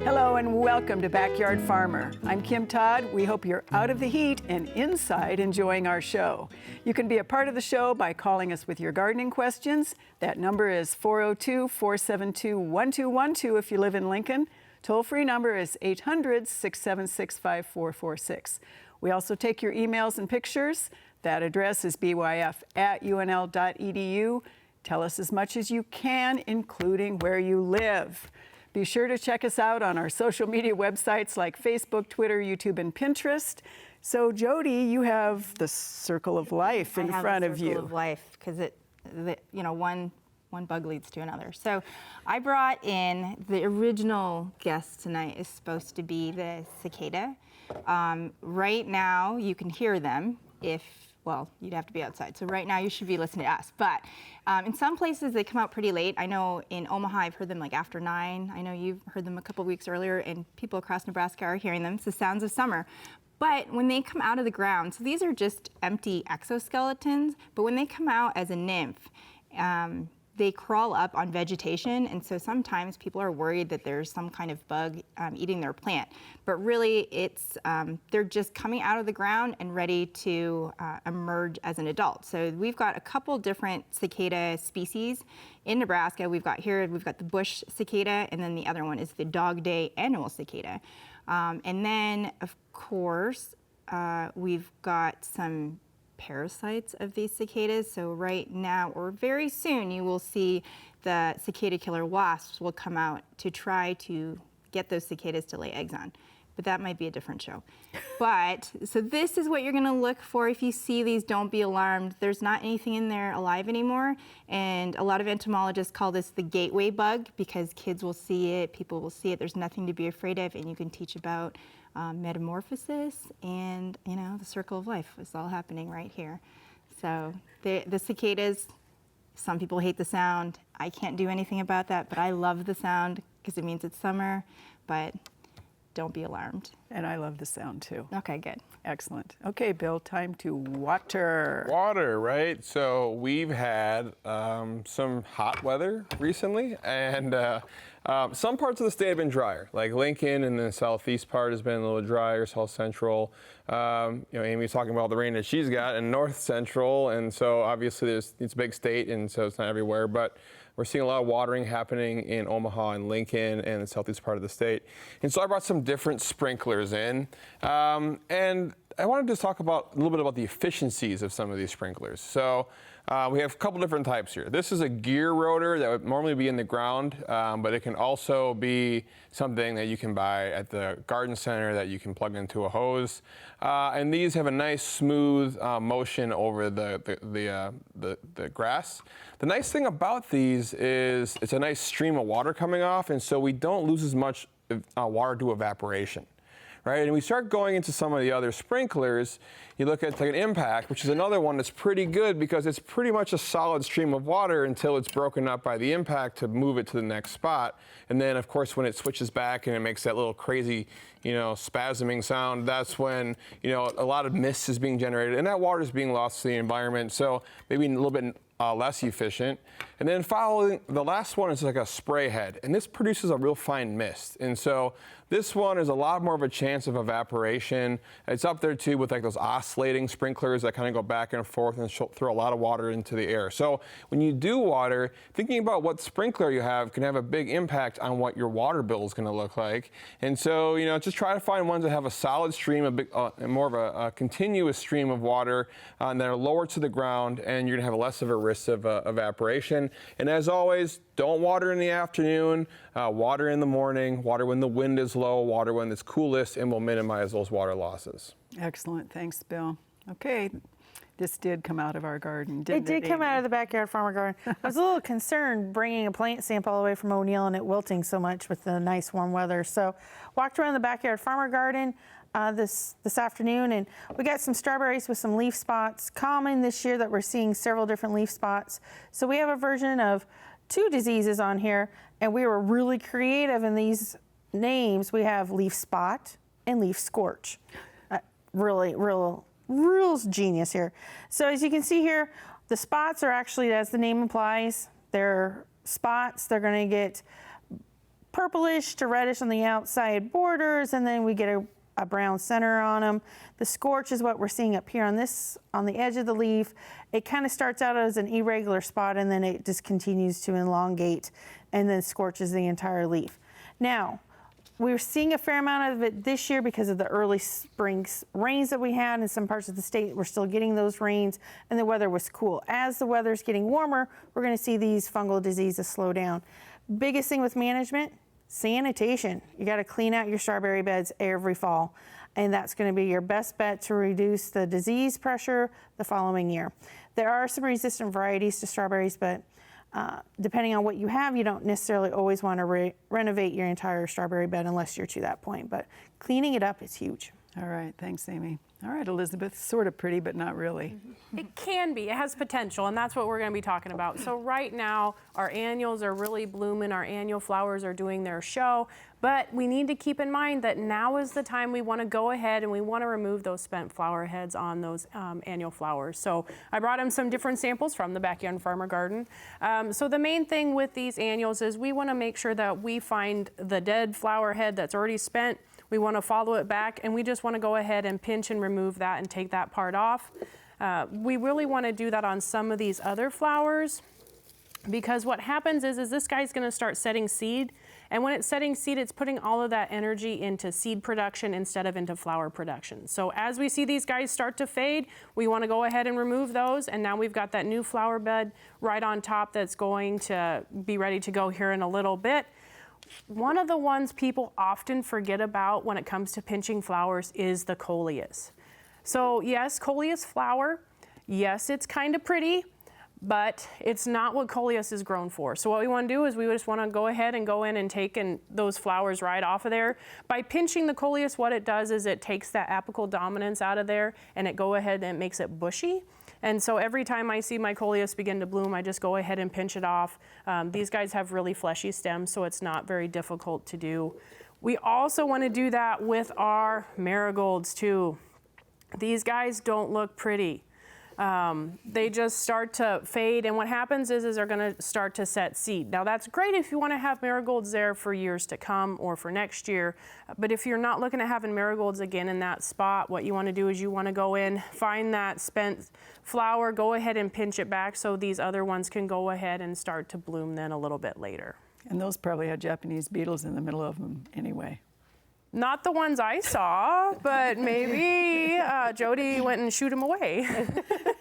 Hello and welcome to Backyard Farmer. I'm Kim Todd. We hope you're out of the heat and inside enjoying our show. You can be a part of the show by calling us with your gardening questions. That number is 402-472-1212 if you live in Lincoln. Toll-free number is 800-676-5446. We also take your emails and pictures. That address is byf@unl.edu. Tell us as much as you can, including where you live. Be sure to check us out on our social media websites like Facebook, Twitter, YouTube, and Pinterest. So, Jody, you have the circle of life in front of you. Circle of life, because one bug leads to another. So, I brought in the original guest tonight is supposed to be the cicada. Right now, you can hear them you'd have to be outside. So right now you should be listening to us. But in some places they come out pretty late. I know in Omaha I've heard them like after 9. I know you've heard them a couple weeks earlier, and people across Nebraska are hearing them. It's the sounds of summer. But when they come out of the ground, so these are just empty exoskeletons, but when they come out as a nymph, they crawl up on vegetation, and so sometimes people are worried that there's some kind of bug eating their plant. But really, it's they're just coming out of the ground and ready to emerge as an adult. So we've got a couple different cicada species in Nebraska. We've got the bush cicada, and then the other one is the dog-day annual cicada. And then, of course, we've got some parasites of these cicadas. So right now, or very soon, you will see the cicada killer wasps will come out to try to get those cicadas to lay eggs on. But that might be a different show. So this is what you're gonna look for. If you see these, don't be alarmed. There's not anything in there alive anymore. And a lot of entomologists call this the gateway bug because kids will see it, people will see it. There's nothing to be afraid of, and you can teach about metamorphosis and the circle of life. It's all happening right here. So the cicadas, some people hate the sound. I can't do anything about that, but I love the sound because it means it's summer, but don't be alarmed. And I love the sound too. Okay, good. Excellent. Okay, Bill, time to water. Water, right? So we've had some hot weather recently, and some parts of the state have been drier, like Lincoln and the southeast part has been a little drier, south central. Amy's talking about the rain that she's got in north central, and so obviously it's a big state, and so it's not everywhere, but we're seeing a lot of watering happening in Omaha and Lincoln and the southeast part of the state. And so I brought some different sprinklers in. And I wanted to talk a little bit about the efficiencies of some of these sprinklers. So we have a couple different types here. This is a gear rotor that would normally be in the ground, but it can also be something that you can buy at the garden center that you can plug into a hose. And these have a nice smooth motion over the grass. The nice thing about these is it's a nice stream of water coming off, and so we don't lose as much water to evaporation. Right? And we start going into some of the other sprinklers, you look at like an impact, which is another one that's pretty good because it's pretty much a solid stream of water until it's broken up by the impact to move it to the next spot. And then of course when it switches back and it makes that little crazy, spasming sound, that's when, a lot of mist is being generated and that water is being lost to the environment. So maybe a little bit less efficient. And then following, the last one is like a spray head, and this produces a real fine mist. And so this one is a lot more of a chance of evaporation. It's up there too with like those oscillating sprinklers that kind of go back and forth and throw a lot of water into the air. So when you do water, thinking about what sprinkler you have can have a big impact on what your water bill is going to look like. And so, just try to find ones that have a solid stream, more of a continuous stream of water that are lower to the ground, and you're going to have less of a risk of evaporation. And as always, don't water in the afternoon, water in the morning, water when the wind is low, water when it's coolest, and we'll minimize those water losses. Excellent. Thanks, Bill. Okay. This did come out of our garden, didn't it? It did come out of the Backyard Farmer garden. I was a little concerned bringing a plant sample all the way from O'Neill and it wilting so much with the nice warm weather. So walked around the Backyard Farmer garden this afternoon, and we got some strawberries with some leaf spots. Common this year that we're seeing several different leaf spots. So we have a version of 2 diseases on here, and we were really creative in these names. We have leaf spot and leaf scorch. Real genius here. So as you can see here, the spots are actually, as the name implies, their spots. They're going to get purplish to reddish on the outside borders, and then we get a brown center on them. The scorch is what we're seeing up here on the edge of the leaf. It kind of starts out as an irregular spot, and then it just continues to elongate and then scorches the entire leaf. Now, we're seeing a fair amount of it this year because of the early spring rains that we had in some parts of the state. We're still getting those rains, and the weather was cool. As the weather's getting warmer, we're going to see these fungal diseases slow down. Biggest thing with management, sanitation. You got to clean out your strawberry beds every fall, and that's going to be your best bet to reduce the disease pressure the following year. There are some resistant varieties to strawberries, but depending on what you have, you don't necessarily always want to renovate your entire strawberry bed unless you're to that point, but cleaning it up is huge. All right, thanks, Amy. All right, Elizabeth, sort of pretty, but not really. It can be. It has potential, and that's what we're going to be talking about. So right now, our annuals are really blooming. Our annual flowers are doing their show, but we need to keep in mind that now is the time we want to go ahead and we want to remove those spent flower heads on those annual flowers. So I brought them some different samples from the Backyard Farmer Garden. So the main thing with these annuals is we want to make sure that we find the dead flower head that's already spent. We want to follow it back, and we just want to go ahead and pinch and remove that and take that part off. We really want to do that on some of these other flowers, because what happens is this guy's going to start setting seed, and when it's setting seed, it's putting all of that energy into seed production instead of into flower production. So as we see these guys start to fade, we want to go ahead and remove those, and now we've got that new flower bed right on top that's going to be ready to go here in a little bit. One of the ones people often forget about when it comes to pinching flowers is the coleus. So yes, coleus flower, yes, it's kind of pretty, but it's not what coleus is grown for. So what we want to do is we just want to go ahead and go in and take those flowers right off of there. By pinching the coleus, what it does is it takes that apical dominance out of there, and it go ahead and it makes it bushy. And so every time I see my coleus begin to bloom, I just go ahead and pinch it off. These guys have really fleshy stems, so it's not very difficult to do. We also want to do that with our marigolds too. These guys don't look pretty. They just start to fade, and what happens is they're going to start to set seed. Now that's great if you want to have marigolds there for years to come or for next year, but if you're not looking at having marigolds again in that spot, what you want to do is you want to go in, find that spent flower, go ahead and pinch it back so these other ones can go ahead and start to bloom then a little bit later. And those probably had Japanese beetles in the middle of them anyway. Not the ones I saw, but maybe Jody went and shooed them away.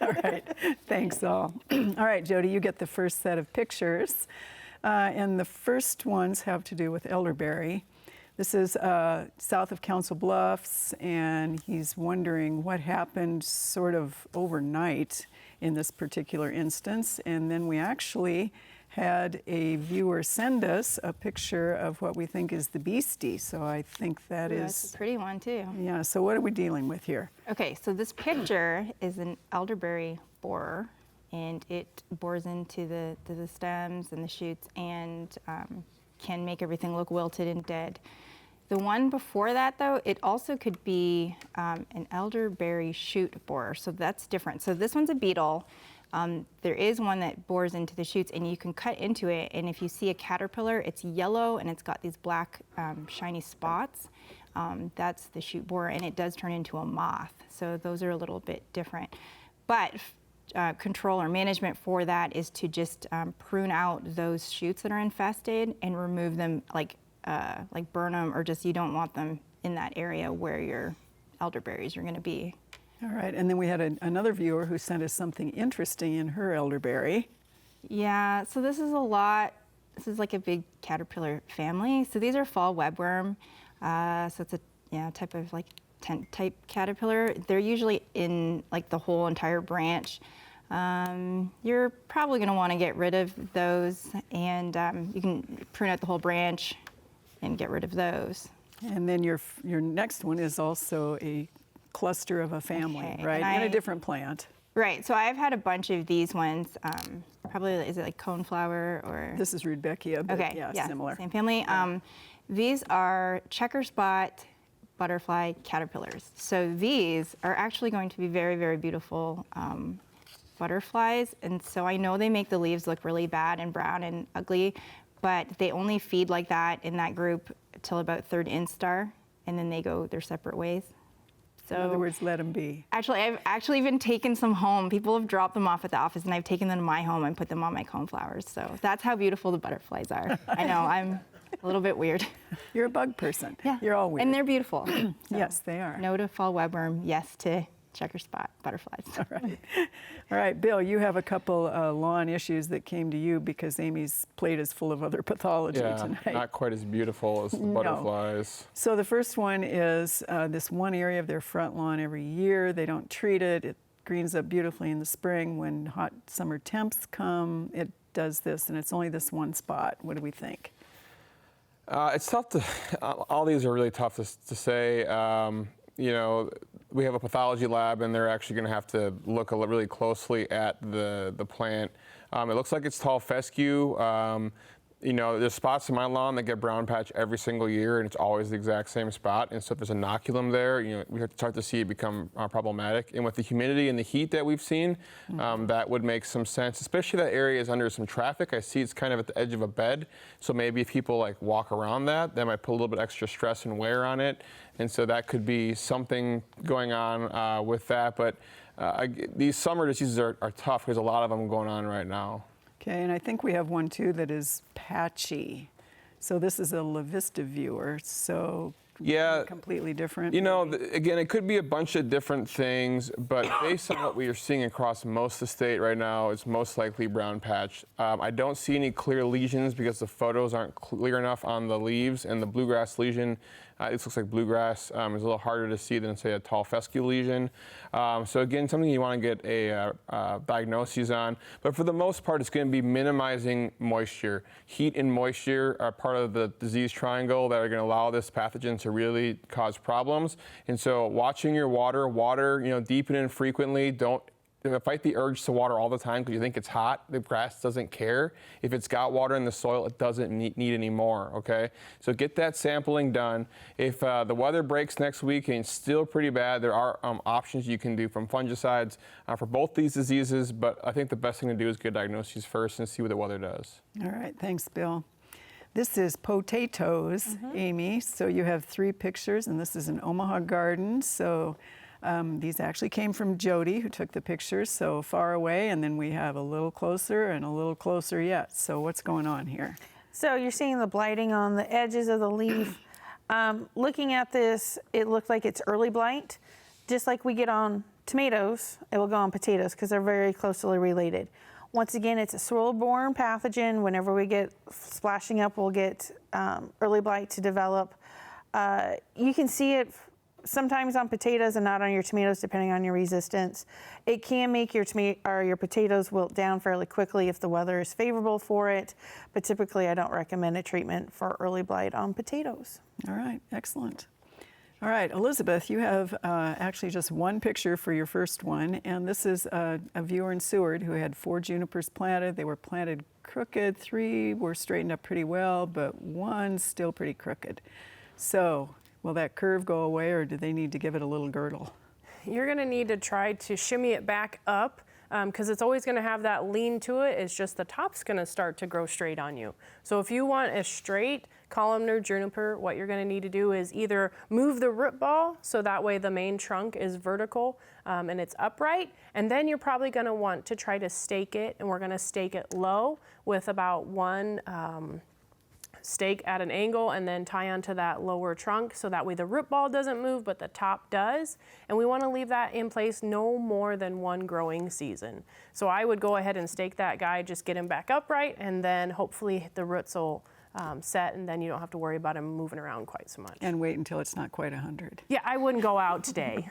All right, thanks all. All right, Jody, you get the first set of pictures. And the first ones have to do with elderberry. This is south of Council Bluffs, and he's wondering what happened sort of overnight in this particular instance. And then we actually had a viewer send us a picture of what we think is the beastie. So I think that is... That's a pretty one too. Yeah, so what are we dealing with here? Okay, so this picture is an elderberry borer, and it bores into the stems and the shoots and can make everything look wilted and dead. The one before that, though, it also could be an elderberry shoot borer, so that's different. So this one's a beetle. There is one that bores into the shoots, and you can cut into it, and if you see a caterpillar, it's yellow and it's got these black shiny spots. That's the shoot borer, and it does turn into a moth, so those are a little bit different. But control or management for that is to just prune out those shoots that are infested and remove them, like burn them, or just you don't want them in that area where your elderberries are going to be. All right, and then we had another viewer who sent us something interesting in her elderberry. Yeah, so this is a lot. This is like a big caterpillar family. So these are fall webworm. So it's a type of like tent type caterpillar. They're usually in like the whole entire branch. You're probably going to want to get rid of those, and you can prune out the whole branch and get rid of those. And then your next one is also a cluster of a family, Okay, right? and In a different plant. Right, so I've had a bunch of these ones. Probably, is it like coneflower or? This is Rudbeckia, but Okay, yeah, similar. Same family. These are checker spot butterfly caterpillars. So these are actually going to be very, very beautiful butterflies, and so I know they make the leaves look really bad and brown and ugly, but they only feed like that in that group till about 3rd instar, and then they go their separate ways. So In other words, let them be. actually, I've actually even taken some home. People have dropped them off at the office, and I've taken them to my home and put them on my coneflowers. So that's how beautiful the butterflies are. I know, I'm a little bit weird. You're a bug person. Yeah, You're all weird. and they're beautiful. So, Yes, they are. no to fall webworm, yes to checker spot butterflies. All right, Bill, you have a couple lawn issues that came to you because Amy's plate is full of other pathology Yeah, tonight. not quite as beautiful as the butterflies. So the first one is this one area of their front lawn every year. They don't treat it. It greens up beautifully in the spring. When hot summer temps come, it does this, and it's only this one spot. What do we think? It's tough to, all these are really tough to say. You know, we have a pathology lab, and they're actually going to have to look really closely at the plant. It looks like it's tall fescue. You know, there's spots in my lawn that get brown patch every single year, and it's always the exact same spot. And so if there's an inoculum there, you know, we have to start to see it become problematic. And with the humidity and the heat that we've seen, that would make some sense, especially that area is under some traffic. I see it's kind of at the edge of a bed. So maybe if people like walk around that might put a little bit extra stress and wear on it. And so that could be something going on with that. But these summer diseases are tough because a lot of them going on right now. Okay, and I think we have one too that is patchy. So this is a La Vista viewer, so Yeah, completely different. You know, maybe. again, it could be a bunch of different things, but based on what we are seeing across most of the state right now, it's most likely brown patch. I don't see any clear lesions because the photos aren't clear enough on the leaves, and the bluegrass lesion, this looks like bluegrass, is a little harder to see than, say, a tall fescue lesion. So again, something you want to get a diagnosis on, but for the most part, it's going to be minimizing moisture. Heat and moisture are part of the disease triangle that are going to allow this pathogen to really cause problems. And so watching your water, you know, deepen in frequently. Don't fight the urge to water all the time because you think it's hot. The grass doesn't care. If it's got water in the soil, it doesn't need any more, okay? So get that sampling done. If the weather breaks next week and it's still pretty bad, there are options you can do from fungicides for both these diseases, but I think the best thing to do is get diagnoses first and see what the weather does. All right, thanks, Bill. This is potatoes, Amy. So you have 3 pictures, and this is an Omaha garden. So these actually came from Jody, who took the pictures, so far away, and then we have a little closer and a little closer yet. So what's going on here? So you're seeing the blighting on the edges of the leaf. Looking at this, it looked like it's early blight. Just like we get on tomatoes, it will go on potatoes because they're very closely related. Once again, it's a soil-borne pathogen. Whenever we get splashing up, we'll get early blight to develop. You can see it sometimes on potatoes and not on your tomatoes, depending on your resistance. It can make your potatoes wilt down fairly quickly if the weather is favorable for it, but typically I don't recommend a treatment for early blight on potatoes. All right, excellent. All right, Elizabeth, you have actually just one picture for your first one, and this is a viewer in Seward who had 4 junipers planted. They were planted crooked, 3 were straightened up pretty well, but 1's still pretty crooked. So will that curve go away, or do they need to give it a little girdle? You're going to need to try to shimmy it back up because it's always going to have that lean to it. It's just the top's going to start to grow straight on you. So if you want a straight columnar juniper, what you're going to need to do is either move the root ball so that way the main trunk is vertical and it's upright, and then you're probably going to want to try to stake it, and we're going to stake it low with about 1 stake at an angle and then tie onto that lower trunk so that way the root ball doesn't move but the top does, and we want to leave that in place no more than 1 growing season. So I would go ahead and stake that guy, just get him back upright, and then hopefully the roots will set, and then you don't have to worry about him moving around quite so much. And wait until it's not quite 100. Yeah, I wouldn't go out today.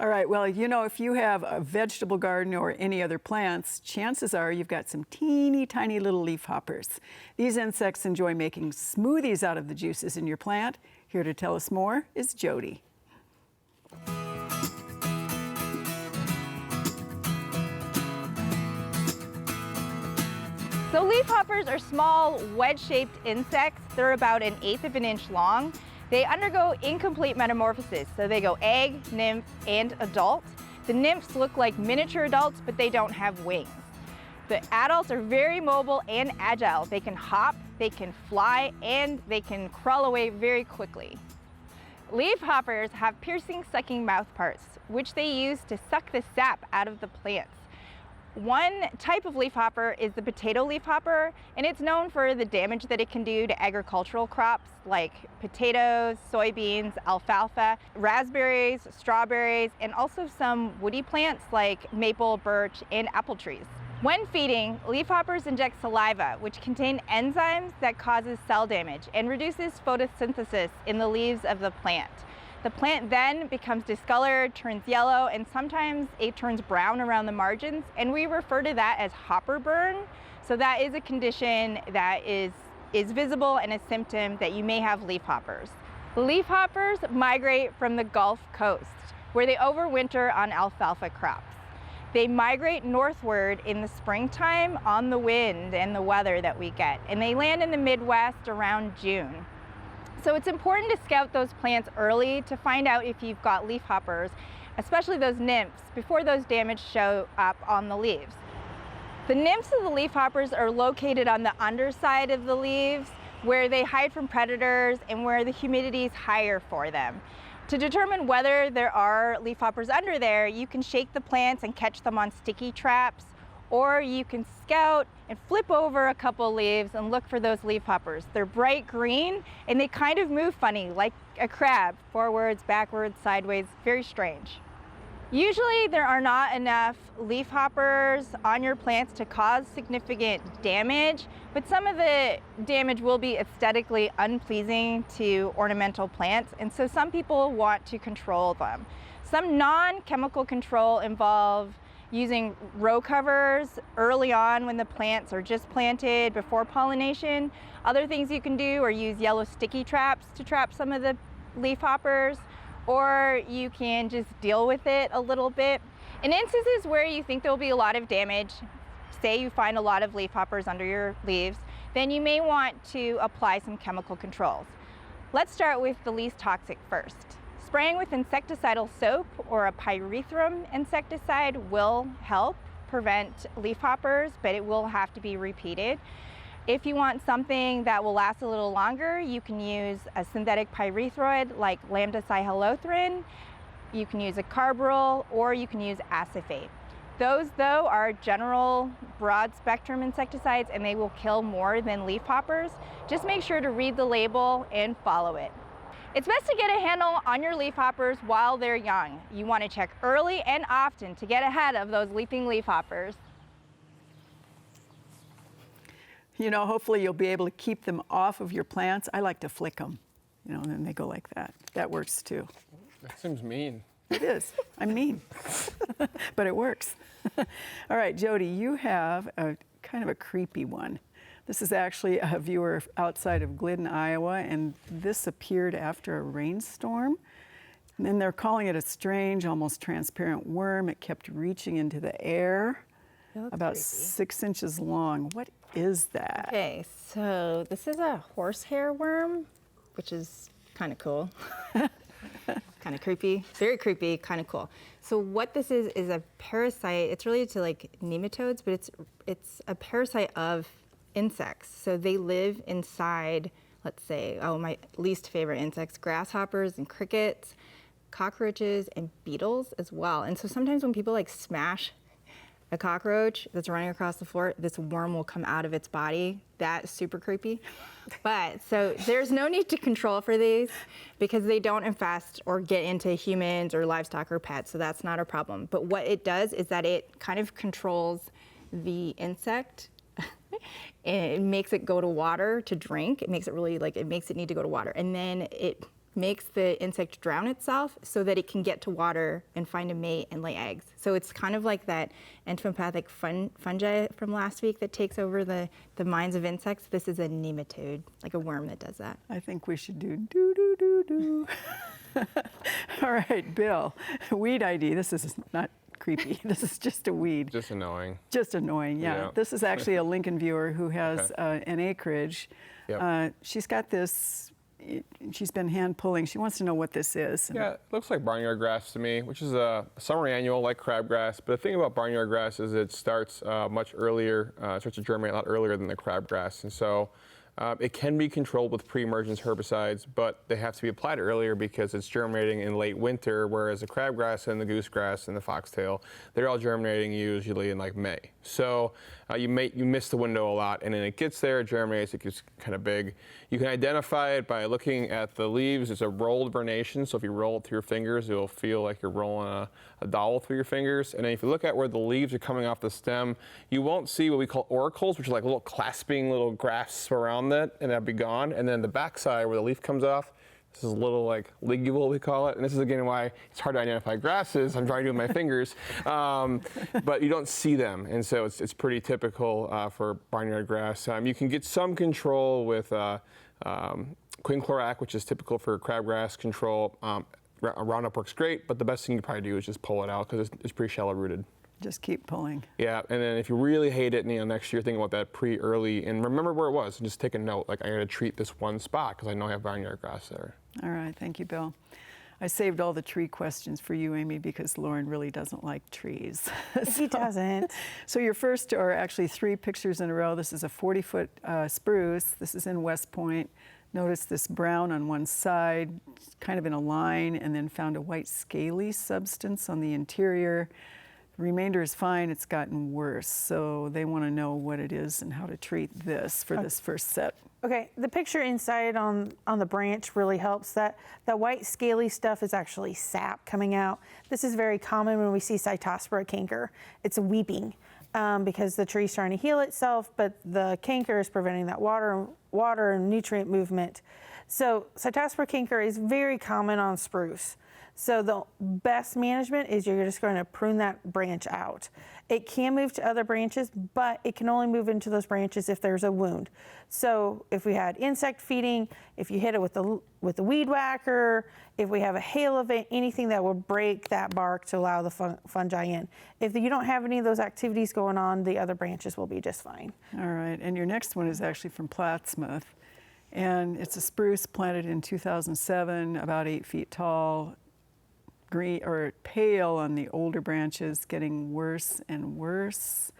All right, well, you know, if you have a vegetable garden or any other plants, chances are you've got some teeny tiny little leaf hoppers. These insects enjoy making smoothies out of the juices in your plant. Here to tell us more is Jody. So leafhoppers are small, wedge-shaped insects. They're about 1/8 of an inch long. They undergo incomplete metamorphosis, so they go egg, nymph, and adult. The nymphs look like miniature adults, but they don't have wings. The adults are very mobile and agile. They can hop, they can fly, and they can crawl away very quickly. Leafhoppers have piercing, sucking mouth parts, which they use to suck the sap out of the plants. One type of leafhopper is the potato leafhopper, and it's known for the damage that it can do to agricultural crops like potatoes, soybeans, alfalfa, raspberries, strawberries, and also some woody plants like maple, birch, and apple trees. When feeding, leafhoppers inject saliva, which contain enzymes that causes cell damage and reduces photosynthesis in the leaves of the plant. The plant then becomes discolored, turns yellow, and sometimes it turns brown around the margins, and we refer to that as hopper burn. So that is a condition that is visible and a symptom that you may have leafhoppers. Leafhoppers migrate from the Gulf Coast, where they overwinter on alfalfa crops. They migrate northward in the springtime on the wind and the weather that we get, and they land in the Midwest around June. So it's important to scout those plants early to find out if you've got leafhoppers, especially those nymphs, before those damage show up on the leaves. The nymphs of the leafhoppers are located on the underside of the leaves, where they hide from predators and where the humidity is higher for them. To determine whether there are leafhoppers under there, you can shake the plants and catch them on sticky traps, or you can scout and flip over a couple leaves and look for those leafhoppers. They're bright green and they kind of move funny, like a crab, forwards, backwards, sideways, very strange. Usually there are not enough leafhoppers on your plants to cause significant damage, but some of the damage will be aesthetically unpleasing to ornamental plants, and so some people want to control them. Some non-chemical control involve using row covers early on when the plants are just planted before pollination. Other things you can do are use yellow sticky traps to trap some of the leafhoppers, or you can just deal with it a little bit. In instances where you think there will be a lot of damage, say you find a lot of leafhoppers under your leaves, then you may want to apply some chemical controls. Let's start with the least toxic first. Spraying with insecticidal soap or a pyrethrum insecticide will help prevent leafhoppers, but it will have to be repeated. If you want something that will last a little longer, you can use a synthetic pyrethroid like lambda-cyhalothrin, you can use a carbaryl, or you can use acephate. Those, though, are general broad spectrum insecticides and they will kill more than leafhoppers. Just make sure to read the label and follow it. It's best to get a handle on your leafhoppers while they're young. You want to check early and often to get ahead of those leaping leafhoppers. You know, hopefully you'll be able to keep them off of your plants. I like to flick them, you know, and then they go like that. That works too. That seems mean. It is. I'm mean, but it works. All right, Jody, you have a kind of a creepy one. This is actually a viewer outside of Glidden, Iowa, and this appeared after a rainstorm. And then they're calling it a strange, almost transparent worm. It kept reaching into the air, about creepy. 6 inches long. What is that? Okay, so this is a horsehair worm, which is kind of cool. Kind of creepy, very creepy, kind of cool. So what this is a parasite. It's related to like nematodes, but it's a parasite of insects. So they live inside, let's say, my least favorite insects, grasshoppers and crickets, cockroaches and beetles as well. And so sometimes when people like smash a cockroach that's running across the floor, this worm will come out of its body. That's super creepy. But so there's no need to control for these because they don't infest or get into humans or livestock or pets, so that's not a problem. But what it does is that it kind of controls the insect. It makes it go to water to drink. It makes it really it makes it need to go to water. And then it makes the insect drown itself so that it can get to water and find a mate and lay eggs. So it's kind of like that entomopathic fungi from last week that takes over the minds of insects. This is a nematode, like a worm that does that. I think we should do do. All right, Bill, weed ID. This is not creepy. This is just a weed. Just annoying. Just annoying, yeah. Yeah. This is actually a Lincoln viewer who has an acreage. Yep. She's got this she's been hand pulling. She wants to know what this is. Yeah, it looks like barnyard grass to me, which is a summer annual like crabgrass. But the thing about barnyard grass is it starts much earlier, it starts to germinate a lot earlier than the crabgrass. And so it can be controlled with pre-emergence herbicides, but they have to be applied earlier because it's germinating in late winter, whereas the crabgrass and the goosegrass and the foxtail, they're all germinating usually in like May. So you miss the window a lot, and then it gets there, it germinates, it gets kind of big. You can identify it by looking at the leaves. It's a rolled vernation, so if you roll it through your fingers, it'll feel like you're rolling a dowel through your fingers. And then if you look at where the leaves are coming off the stem, you won't see what we call auricles, which are like little clasping little grafts around that, and that'll be gone. And then the backside where the leaf comes off, this is a little like ligule, we call it. And this is again why it's hard to identify grasses. I'm trying to do it with my fingers. But you don't see them. And so it's pretty typical for barnyard grass. You can get some control with quinclorac, which is typical for crabgrass control. Roundup works great, but the best thing you probably do is just pull it out because it's pretty shallow rooted. Just keep pulling. Yeah, and then if you really hate it, next year think about that pre-early and remember where it was and just take a note, like I gotta treat this one spot because I know I have barnyard grass there. All right, thank you, Bill. I saved all the tree questions for you, Amy, because Lauren really doesn't like trees. He doesn't. So your first are actually 3 pictures in a row. This is a 40-foot spruce. This is in West Point. Notice this brown on one side, kind of in a line, and then found a white scaly substance on the interior. The remainder is fine, it's gotten worse. So they want to know what it is and how to treat this for this first set. Okay, the picture inside on the branch really helps. That white scaly stuff is actually sap coming out. This is very common when we see Cytospora canker. It's weeping because the tree's trying to heal itself, but the canker is preventing that water and nutrient movement. So Cytospora canker is very common on spruce. So the best management is you're just going to prune that branch out. It can move to other branches, but it can only move into those branches if there's a wound. So if we had insect feeding, if you hit it with the weed whacker, if we have a hail event, anything that will break that bark to allow the fungi in. If you don't have any of those activities going on, the other branches will be just fine. All right, and your next one is actually from Plattsmouth. And it's a spruce planted in 2007, about 8 feet tall. Green or pale on the older branches, getting worse and worse.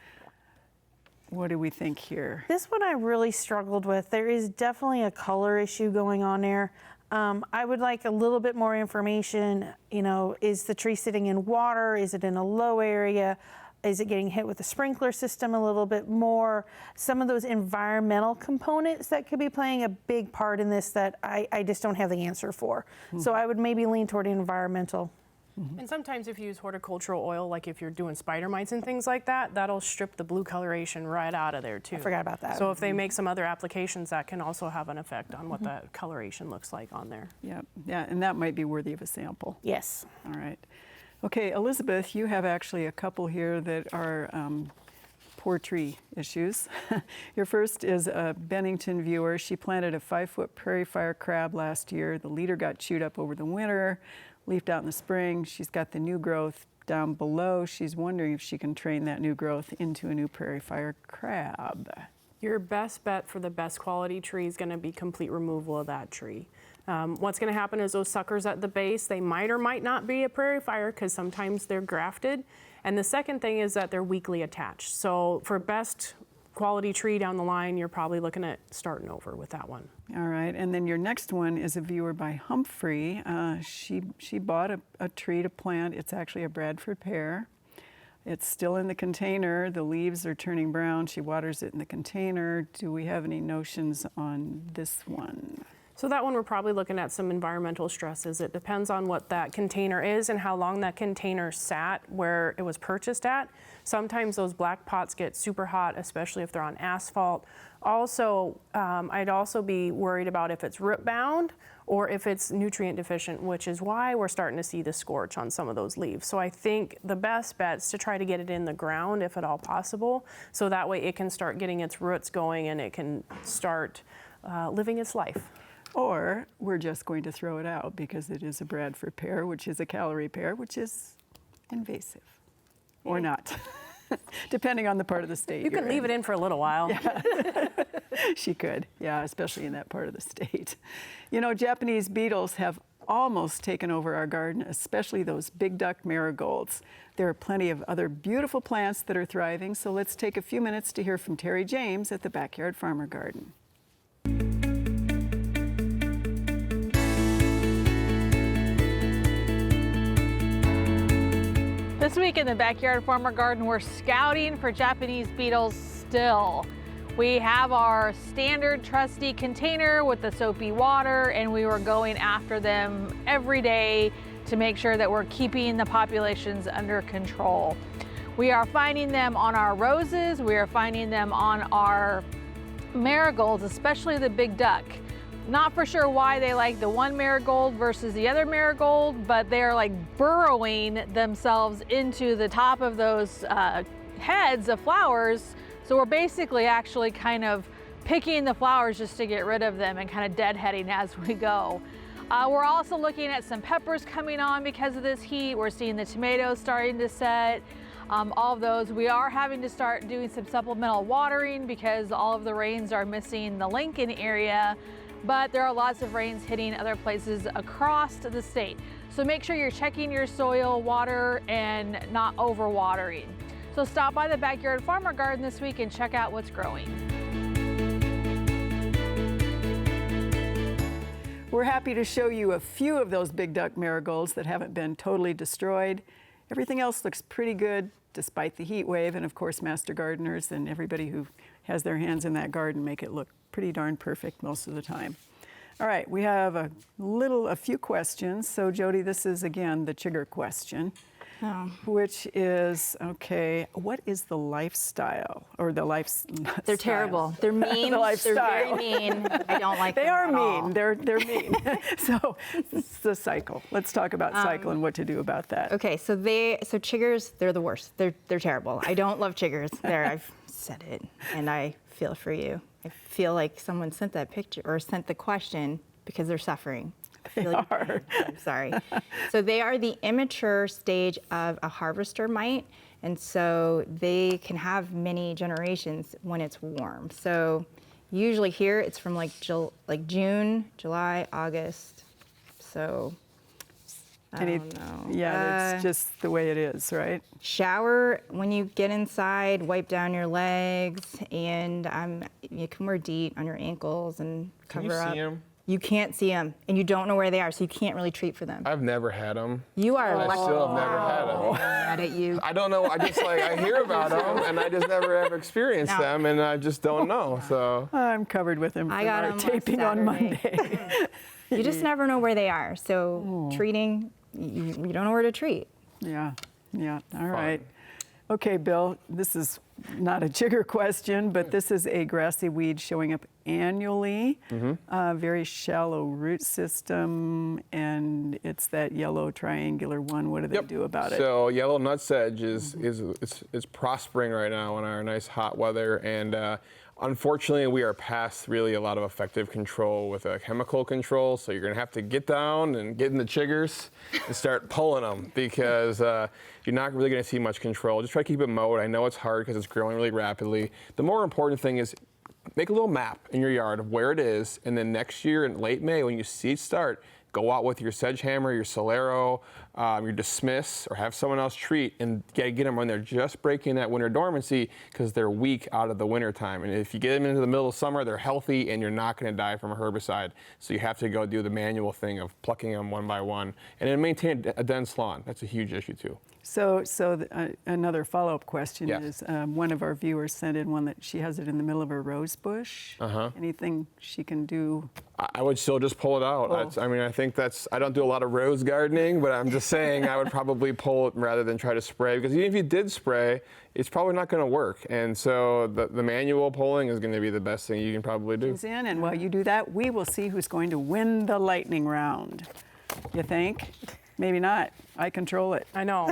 What do we think here? This one I really struggled with. There is definitely a color issue going on there. I would like a little bit more information. You know, is the tree sitting in water? Is it in a low area? Is it getting hit with the sprinkler system a little bit more? Some of those environmental components that could be playing a big part in this that I just don't have the answer for. So I would maybe lean toward environmental. And sometimes if you use horticultural oil, like if you're doing spider mites and things like that, that'll strip the blue coloration right out of there too. I forgot about that. So if they make some other applications, that can also have an effect on what that coloration looks like on there. Yeah, and that might be worthy of a sample. Yes. All right. Okay, Elizabeth, you have actually a couple here that are poor tree issues. Your first is a Bennington viewer. She planted a 5-foot prairie fire crab last year. The leader got chewed up over the winter, leafed out in the spring. She's got the new growth down below. She's wondering if she can train that new growth into a new prairie fire crab. Your best bet for the best quality tree is going to be complete removal of that tree. What's going to happen is those suckers at the base, they might or might not be a prairie fire because sometimes they're grafted. And the second thing is that they're weakly attached. So for best quality tree down the line, you're probably looking at starting over with that one. All right, and then your next one is a viewer by Humphrey. She bought a tree to plant. It's actually a Bradford pear. It's still in the container. The leaves are turning brown. She waters it in the container. Do we have any notions on this one? So that one, we're probably looking at some environmental stresses. It depends on what that container is and how long that container sat where it was purchased at. Sometimes those black pots get super hot, especially if they're on asphalt. Also, I'd also be worried about if it's root bound or if it's nutrient deficient, which is why we're starting to see the scorch on some of those leaves. So I think the best bet is to try to get it in the ground if at all possible. So that way it can start getting its roots going and it can start living its life. Or we're just going to throw it out because it is a Bradford pear, which is a calorie pear, which is invasive. Or not. depending on the part of the state. You could leave it in for a little while. She could, yeah, especially in that part of the state. You know, Japanese beetles have almost taken over our garden, especially those big duck marigolds. There are plenty of other beautiful plants that are thriving, so let's take a few minutes to hear from Terry James at the Backyard Farmer Garden. This week in the Backyard Farmer Garden, we're scouting for Japanese beetles still. We have our standard trusty container with the soapy water, and we were going after them every day to make sure that we're keeping the populations under control. We are finding them on our roses, we are finding them on our marigolds, especially the big duck. Not for sure why they like the one marigold versus the other marigold, but they're like burrowing themselves into the top of those heads of flowers. So we're basically actually kind of picking the flowers just to get rid of them and kind of deadheading as we go. We're also looking at some peppers coming on because of this heat. We're seeing the tomatoes starting to set. All of those. We are having to start doing some supplemental watering because all of the rains are missing the Lincoln area, but there are lots of rains hitting other places across the state. So make sure you're checking your soil, water, and not overwatering. So stop by the Backyard Farmer Garden this week and check out what's growing. We're happy to show you a few of those big duck marigolds that haven't been totally destroyed. Everything else looks pretty good despite the heat wave, and of course master gardeners and everybody who has their hands in that garden make it look pretty darn perfect most of the time. All right, we have a few questions. So Jody, this is again the chigger question. Which is, okay, what is the lifestyle or the lifestyle? They're terrible. They're mean. The lifestyle. They're very mean. I don't like them They are at all. mean. They're mean. So it's the cycle. Let's talk about cycle and what to do about that. Okay, so chiggers, they're the worst. They're terrible. I don't love chiggers. I've said it, and I feel for you. I feel like someone sent that picture or sent the question because they're suffering. They are. I'm sorry. So they are the immature stage of a harvester mite, and so they can have many generations when it's warm. So usually here it's from like June, July, August. So I don't know. Yeah, it's just the way it is, right? Shower when you get inside, wipe down your legs, and you can wear DEET on your ankles and cover up. Can you see them? You can't see them, and you don't know where they are, so you can't really treat for them. I've never had them. You are I lucky. still have never had them. Mad at you. I don't know. I just I hear about them, and I just never have experienced No. them, and I just don't know. So I'm covered with them I from got our 'em on taping on Saturday. Monday. You just never know where they are. So treating, you don't know where to treat. Yeah. All right. Okay, Bill, this is not a chigger question, but this is a grassy weed showing up annually, very shallow root system, and it's that yellow triangular one. What do they do about it? So yellow nutsedge is prospering right now in our nice hot weather, and unfortunately we are past really a lot of effective control with chemical control. So you're going to have to get down and get in the chiggers and start pulling them because you're not really going to see much control. Just try to keep it mowed. I know it's hard because it's growing really rapidly. The more important thing is make a little map in your yard of where it is, and then next year in late May when you see it start, go out with your sedge hammer, your Solero, your Dismiss, or have someone else treat and get them when they're just breaking that winter dormancy because they're weak out of the winter time. And if you get them into the middle of summer, they're healthy and you're not going to die from a herbicide. So you have to go do the manual thing of plucking them one by one and then maintain a dense lawn. That's a huge issue too. So another follow-up question Yes. is, one of our viewers sent in one that she has it in the middle of her rose bush. Anything she can do? I would still just pull it out. I think I don't do a lot of rose gardening, but I'm just saying I would probably pull it rather than try to spray, because even if you did spray, it's probably not going to work. And so the manual pulling is going to be the best thing you can probably do. In, and while you do that, we will see who's going to win the lightning round. You think? Maybe not. I control it. I know.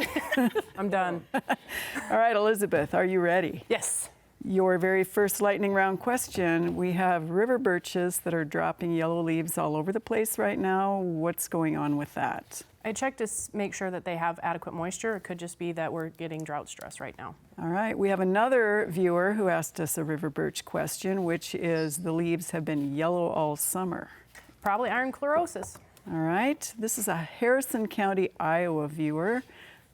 I'm done. All right, Elizabeth, are you ready? Yes. Your very first lightning round question. We have river birches that are dropping yellow leaves all over the place right now. What's going on with that? I checked to make sure that they have adequate moisture. It could just be that we're getting drought stress right now. All right, we have another viewer who asked us a river birch question, which is the leaves have been yellow all summer. Probably iron chlorosis. All right, this is a Harrison County, Iowa viewer.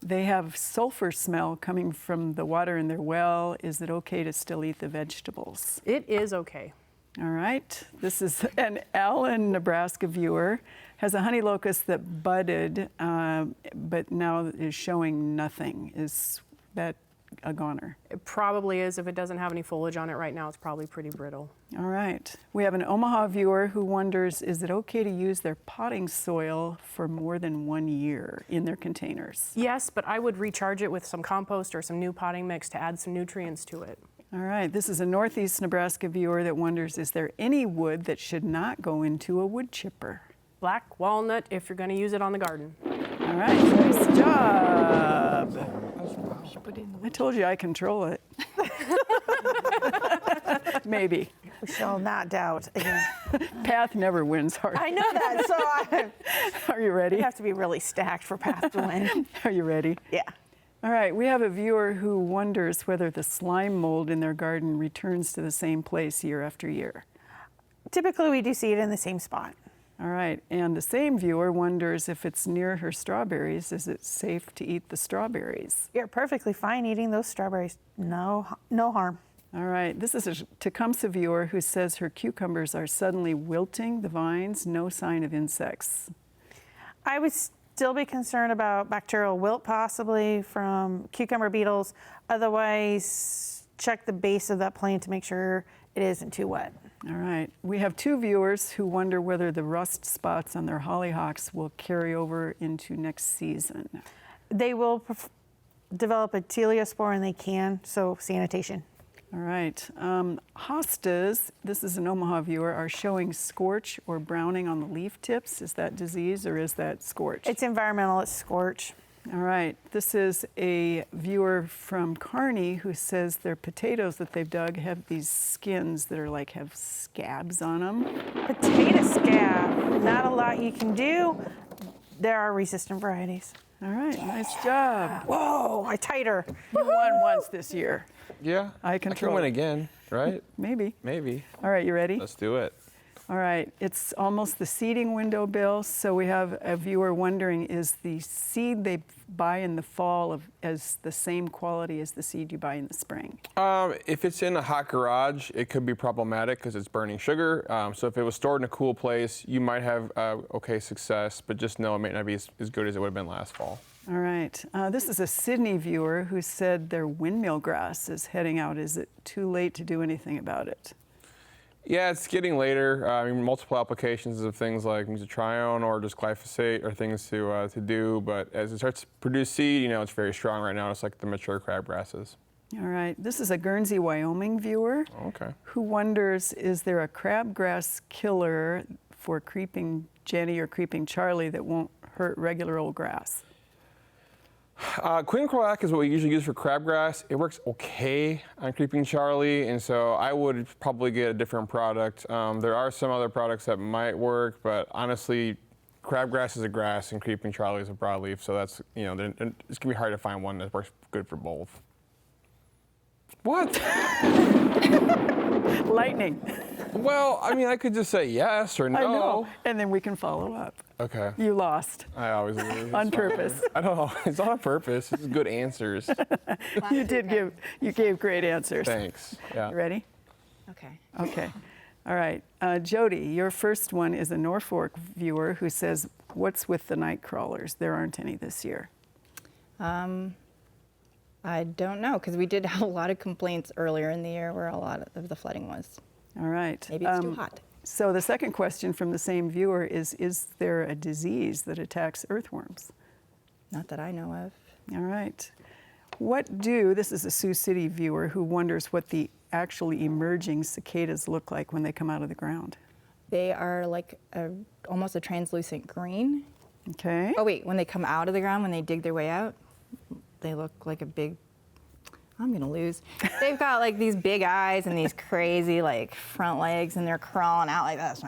They have sulfur smell coming from the water in their well. Is it okay to still eat the vegetables? It is okay. All right, this is an Allen, Nebraska viewer. Has a honey locust that budded, but now is showing nothing. Is that a goner? It probably is. If it doesn't have any foliage on it right now, it's probably pretty brittle. All right. We have an Omaha viewer who wonders, is it okay to use their potting soil for more than 1 year in their containers? Yes, but I would recharge it with some compost or some new potting mix to add some nutrients to it. All right. This is a Northeast Nebraska viewer that wonders, is there any wood that should not go into a wood chipper? Black walnut if you're going to use it on the garden. All right. Nice job. I told you I control it. Maybe. We shall not doubt again. Path never wins hard. I know that, so Are you ready? you have to be really stacked for Path to win. Are you ready? Yeah. All right, we have a viewer who wonders whether the slime mold in their garden returns to the same place year after year. Typically, we do see it in the same spot. All right, and the same viewer wonders if it's near her strawberries, is it safe to eat the strawberries? You're perfectly fine eating those strawberries. No harm. All right, this is a Tecumseh viewer who says her cucumbers are suddenly wilting, the vines, no sign of insects. I would still be concerned about bacterial wilt possibly from cucumber beetles. Otherwise, check the base of that plant to make sure it isn't too wet. All right, we have two viewers who wonder whether the rust spots on their hollyhocks will carry over into next season. They will develop a teleospore and they can, so sanitation. All right, hostas, this is an Omaha viewer, are showing scorch or browning on the leaf tips. Is that disease or is that scorch? It's environmental, it's scorch. All right, this is a viewer from Kearney who says their potatoes that they've dug have these skins that are like have scabs on them. Potato scab, not a lot you can do. There are resistant varieties. All right, nice job. Whoa, I tighter. You won once this year. Yeah, I can control win it. again, right? Maybe. Maybe. All right, you ready? Let's do it. All right, it's almost the seeding window, Bill. So we have a viewer wondering, is the seed they buy in the fall as the same quality as the seed you buy in the spring? If it's in a hot garage, it could be problematic because it's burning sugar. So if it was stored in a cool place, you might have okay success, but just know it may not be as good as it would have been last fall. All right, this is a Sydney viewer who said their windmill grass is heading out. Is it too late to do anything about it? Yeah, it's getting later. Multiple applications of things like mesotrione or just glyphosate are things to do. But as it starts to produce seed, it's very strong right now. It's like the mature crabgrasses. All right, this is a Guernsey, Wyoming viewer Okay. who wonders, is there a crabgrass killer for creeping Jenny or creeping Charlie that won't hurt regular old grass? Quinclorac is what we usually use for crabgrass. It works okay on creeping Charlie, and so I would probably get a different product. There are some other products that might work, but honestly, crabgrass is a grass and creeping Charlie is a broadleaf, so that's, it's gonna be hard to find one that works good for both. What? Lightning. Well, I could just say yes or no. I know, and then we can follow up. Okay. You lost I always lose. on purpose. I don't know. It's not on purpose. It's good answers. You gave great answers. Thanks. Yeah. You ready? Okay. Okay. All right. Jody, your first one is a Norfolk viewer who says, what's with the night crawlers? There aren't any this year. I don't know, because we did have a lot of complaints earlier in the year where a lot of the flooding was. All right. Maybe it's too hot. So the second question from the same viewer is there a disease that attacks earthworms? Not that I know of. All right. This is a Sioux City viewer who wonders what the actually emerging cicadas look like when they come out of the ground. They are like almost a translucent green. Okay. Oh wait, when they come out of the ground, when they dig their way out, they look like a big, I'm gonna lose. They've got like these big eyes and these crazy like front legs, and they're crawling out like this.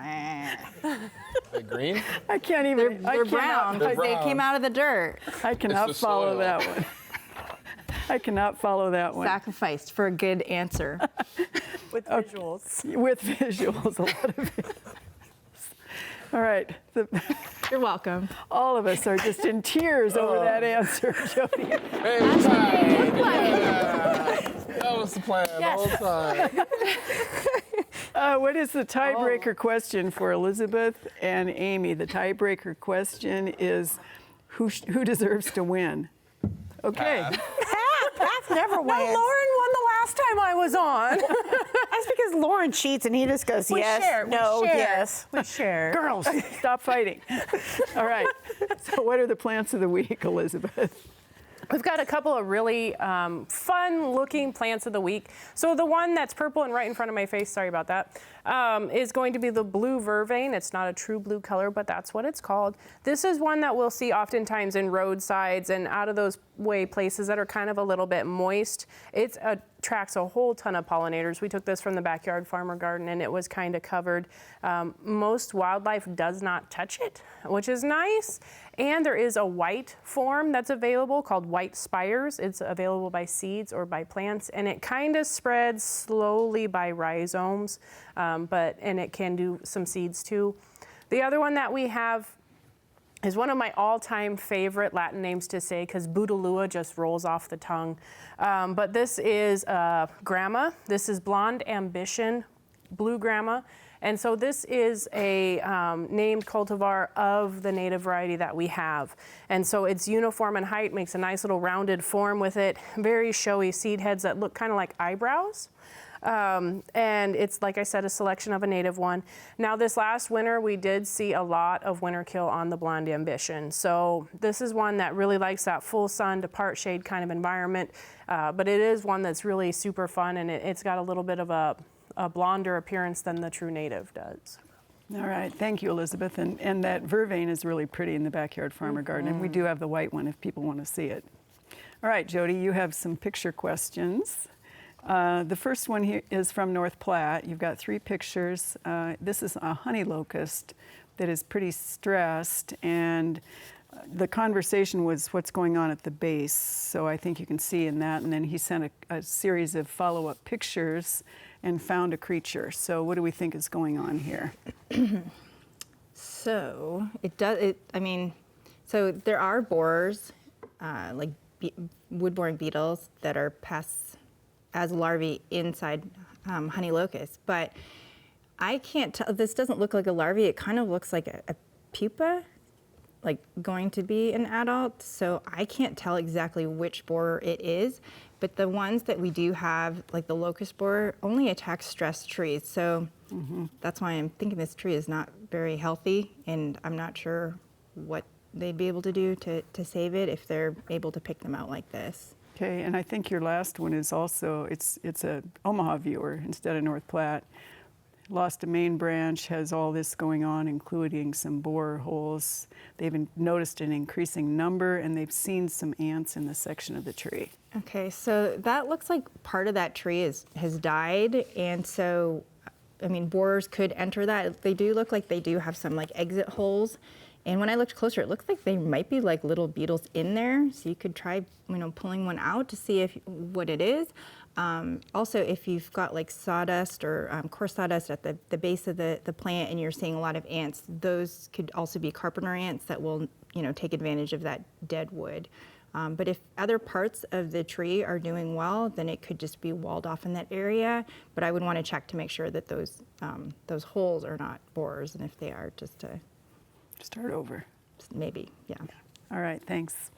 They green? I can't even. They're brown because they brown. came out of the dirt. I cannot the follow soil. that one. I cannot follow that one. Sacrificed for a good answer. With visuals. With visuals, a lot of visuals. All right. You're welcome. All of us are just in tears over that answer, Jody. Hey, we tied. Yeah. That was the plan the whole time. What is the tiebreaker question for Elizabeth and Amy? The tiebreaker question is who deserves to win? Okay. Path never wins. Lauren won the last time I was on. That's because Lauren cheats and he just goes, We yes, share, we no, share. yes. We share. Girls, stop fighting. All right. So what are the plants of the week, Elizabeth? We've got a couple of really fun-looking plants of the week. So the one that's purple and right in front of my face, sorry about that, is going to be the blue vervain. It's not a true blue color, but that's what it's called. This is one that we'll see oftentimes in roadsides and out of those way places that are kind of a little bit moist. It attracts a whole ton of pollinators. We took this from the backyard farmer garden and it was kind of covered. Most wildlife does not touch it, which is nice. And there is a white form that's available called white spires. It's available by seeds or by plants, and it kind of spreads slowly by rhizomes, and it can do some seeds too. The other one that we have is one of my all-time favorite Latin names to say because Bouteloua just rolls off the tongue. But this is Gramma. This is Blonde Ambition Blue Gramma. And so this is a named cultivar of the native variety that we have. And so it's uniform in height, makes a nice little rounded form with it, very showy seed heads that look kind of like eyebrows. And it's, like I said, a selection of a native one. Now this last winter, we did see a lot of winter kill on the Blonde Ambition. So this is one that really likes that full sun to part shade kind of environment. But it is one that's really super fun, and it's got a little bit of a blonder appearance than the true native does. All right, thank you, Elizabeth. And that vervain is really pretty in the backyard farmer garden, and we do have the white one if people want to see it. All right, Jody, you have some picture questions. The first one here is from North Platte. You've got 3 pictures. This is a honey locust that is pretty stressed, and the conversation was what's going on at the base. So I think you can see in that. And then he sent a series of follow-up pictures and found a creature. So what do we think is going on here? So so there are borers, like wood-boring beetles that are pests as larvae inside honey locusts, but I can't tell. This doesn't look like a larvae. It kind of looks like a pupa, like going to be an adult. So I can't tell exactly which borer it is, but the ones that we do have, like the locust borer, only attacks stressed trees. So that's why I'm thinking this tree is not very healthy, and I'm not sure what they'd be able to do to save it if they're able to pick them out like this. Okay, and I think your last one is also, it's a Omaha viewer instead of North Platte. Lost a main branch, has all this going on, including some borer holes. They've noticed an increasing number, and they've seen some ants in the section of the tree. Okay, so that looks like part of that tree has died, and so, I mean, borers could enter that. They do look like they do have some like exit holes, and when I looked closer, it looks like they might be like little beetles in there. So you could try, pulling one out to see what it is. Also, if you've got like sawdust or coarse sawdust at the base of the plant and you're seeing a lot of ants, those could also be carpenter ants that will, take advantage of that dead wood. But if other parts of the tree are doing well, then it could just be walled off in that area. But I would want to check to make sure that those holes are not borers, and if they are, just to Start over. maybe, yeah. All right, thanks.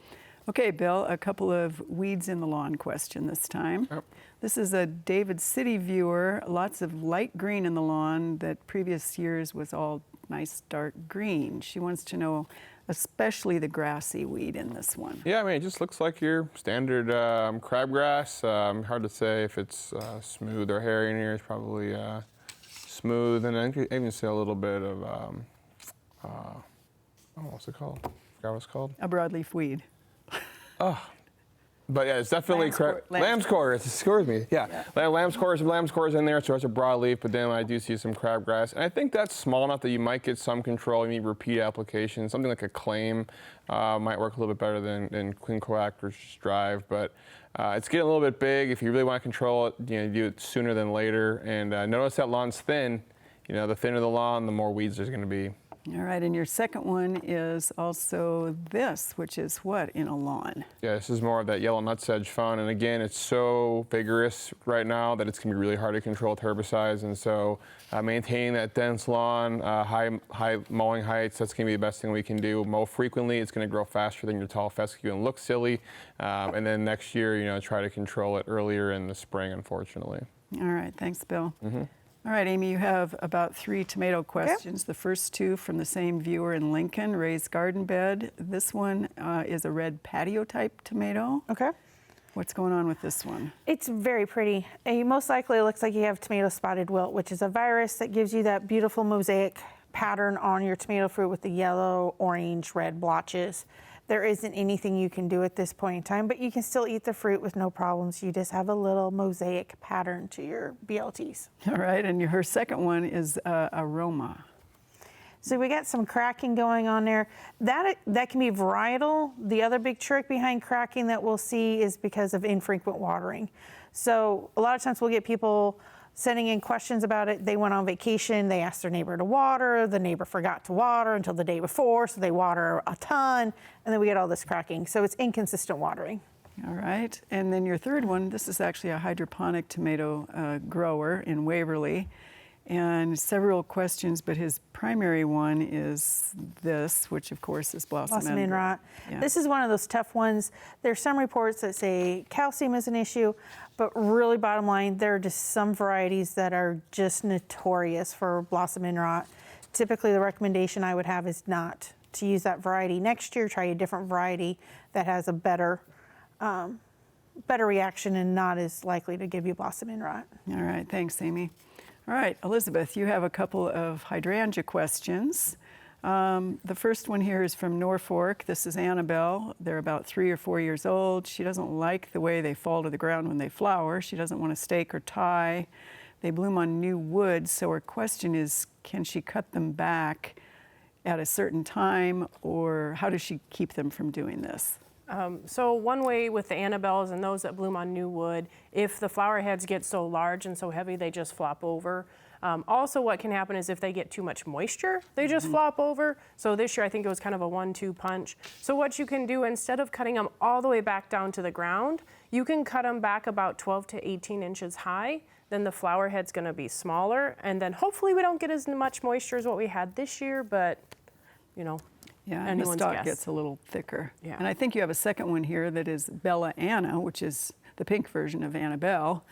Okay, Bill, a couple of weeds in the lawn question this time. Yep. This is a David City viewer, lots of light green in the lawn that previous years was all nice dark green. She wants to know especially the grassy weed in this one. Yeah, I mean, it just looks like your standard crabgrass. Hard to say if it's smooth or hairy in here. It's probably smooth, and I think I even see a little bit of, what's it called? I forgot what it's called. A broadleaf weed. Oh, But yeah, it's definitely lamb's quarters. Excuse me. Yeah, lamb's quarters in there, so it's a broadleaf. But then I do see some crabgrass, and I think that's small enough that you might get some control. You need repeat application. Something like a claim might work a little bit better than quinquac or strive. But it's getting a little bit big. If you really want to control it, you do it sooner than later. And notice that lawn's thin. The thinner the lawn, the more weeds there's going to be. All right, and your second one is also this, which is what in a lawn? Yeah, this is more of that yellow nutsedge fun, and again, it's so vigorous right now that it's going to be really hard to control with herbicides, and so maintaining that dense lawn, high mowing heights, that's going to be the best thing we can do. Mow frequently, it's going to grow faster than your tall fescue and look silly, and then next year, try to control it earlier in the spring, unfortunately. All right, thanks, Bill. All right, Amy, you have about 3 tomato questions. The first 2 from the same viewer in Lincoln, raised garden bed. This one is a red patio type tomato. Okay. What's going on with this one? It's very pretty. Most likely it looks like you have tomato spotted wilt, which is a virus that gives you that beautiful mosaic pattern on your tomato fruit with the yellow, orange, red blotches. There isn't anything you can do at this point in time, but you can still eat the fruit with no problems. You just have a little mosaic pattern to your BLTs. All right, and her second one is aroma. So we got some cracking going on there. That can be varietal. The other big trick behind cracking that we'll see is because of infrequent watering. So a lot of times we'll get people sending in questions about it. They went on vacation, they asked their neighbor to water, the neighbor forgot to water until the day before, so they water a ton, and then we get all this cracking. So it's inconsistent watering. All right, and then your third one, this is actually a hydroponic tomato grower in Waverly, and several questions, but his primary one is this, which of course is blossom end rot. Yeah. This is one of those tough ones. There's some reports that say calcium is an issue, but really bottom line, there are just some varieties that are just notorious for blossom end rot. Typically the recommendation I would have is not to use that variety. Next year, try a different variety that has a better reaction and not as likely to give you blossom end rot. All right, thanks, Amy. All right, Elizabeth, you have a couple of hydrangea questions. The first one here is from Norfolk. This is Annabelle. They're about 3 or 4 years old. She doesn't like the way they fall to the ground when they flower. She doesn't want to stake or tie. They bloom on new wood, so her question is, can she cut them back at a certain time, or how does she keep them from doing this? So one way with the Annabelles and those that bloom on new wood, if the flower heads get so large and so heavy, they just flop over. Also, what can happen is if they get too much moisture, they just flop over. So this year, I think it was kind of a 1-2 punch. So what you can do, instead of cutting them all the way back down to the ground, you can cut them back about 12 to 18 inches high. Then the flower head's going to be smaller. And then hopefully we don't get as much moisture as what we had this year, but, Yeah, and the stalk gets a little thicker. Yeah. And I think you have a second one here that is Bella Anna, which is the pink version of Annabelle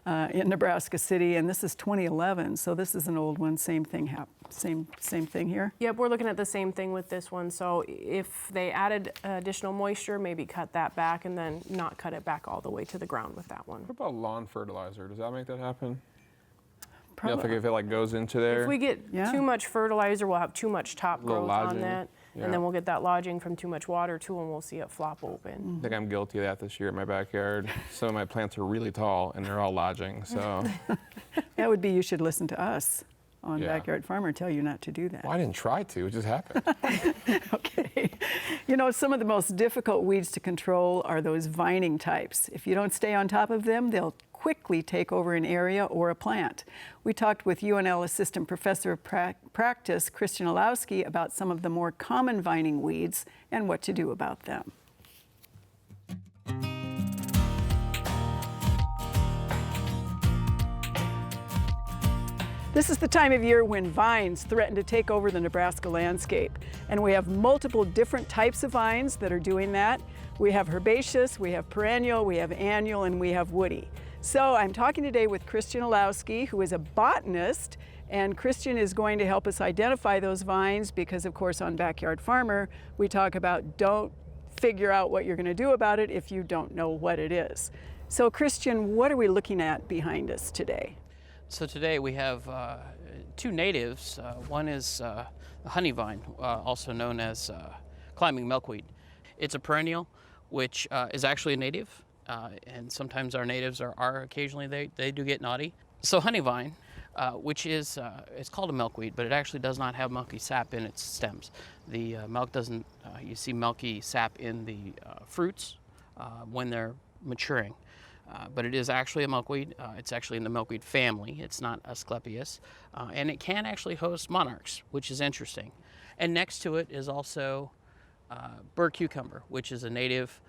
in Nebraska City, and this is 2011, so this is an old one. Same thing same thing here. Yep, we're looking at the same thing with this one. So if they added additional moisture, maybe cut that back and then not cut it back all the way to the ground with that one. What about lawn fertilizer? Does that make that happen? Probably. If it goes into there. If we get too much fertilizer, we'll have too much top growth on lodging. that. Yeah. And then we'll get that lodging from too much water too, and we'll see it flop open. I think I'm guilty of that this year in my backyard. Some of my plants are really tall and they're all lodging, so. That would be you should listen to us on Yeah. Backyard Farmer tell you not to do that. Well, I didn't try to, it just happened. Okay. Some of the most difficult weeds to control are those vining types. If you don't stay on top of them, they'll quickly take over an area or a plant. We talked with UNL Assistant Professor of Practice, Christian Olowski, about some of the more common vining weeds and what to do about them. This is the time of year when vines threaten to take over the Nebraska landscape. And we have multiple different types of vines that are doing that. We have herbaceous, we have perennial, we have annual, and we have woody. So I'm talking today with Christian Olowski, who is a botanist, and Christian is going to help us identify those vines because, of course, on Backyard Farmer, we talk about don't figure out what you're going to do about it if you don't know what it is. So Christian, what are we looking at behind us today? So today we have 2 natives. One is the honey vine, also known as climbing milkweed. It's a perennial, which is actually a native. and sometimes our natives are occasionally, they do get naughty. So honey vine, which is, it's called a milkweed, but it actually does not have milky sap in its stems. The milk doesn't, you see milky sap in the fruits when they're maturing. But it is actually a milkweed. It's actually in the milkweed family. It's not Asclepias. And it can actually host monarchs, which is interesting. And next to it is also burr cucumber, which is a native